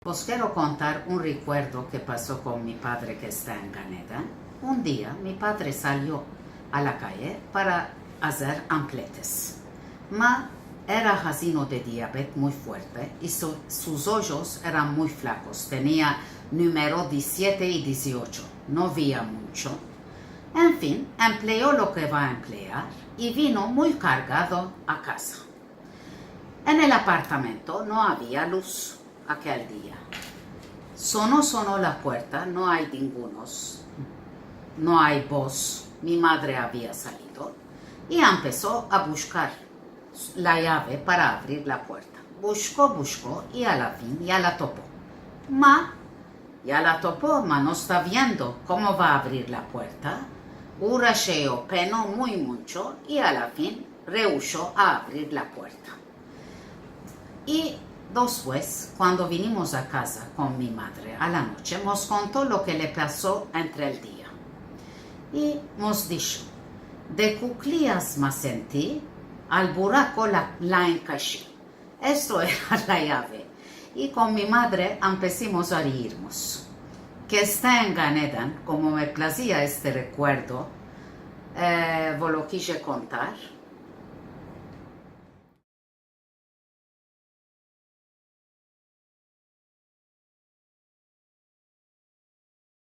Os quiero contar un recuerdo que pasó con mi padre que está en Ganeda. Un día mi padre salió a la calle para hacer ampletes. Ma era asino de diabetes muy fuerte y sus ojos eran muy flacos. Tenía número 17 y 18. No veía mucho. En fin, empleó lo que va a emplear y vino muy cargado a casa. En el apartamento no había luz aquel día. Sonó la puerta, no hay ningunos, no hay voz. Mi madre había salido y empezó a buscar la llave para abrir la puerta. Buscó y a la fin ya la topó. Ya la topó, ma no está viendo cómo va a abrir la puerta. Urasheo penó muy mucho y a la fin rehusó a abrir la puerta. Y después, cuando vinimos a casa con mi madre a la noche, nos contó lo que le pasó entre el día. Y nos dijo, de cuclillas me sentí, al buraco la encaché. Esto era la llave. Y con mi madre empezamos a reírnos. Que está en Ganedan, como me placía este recuerdo, vos lo quise contar.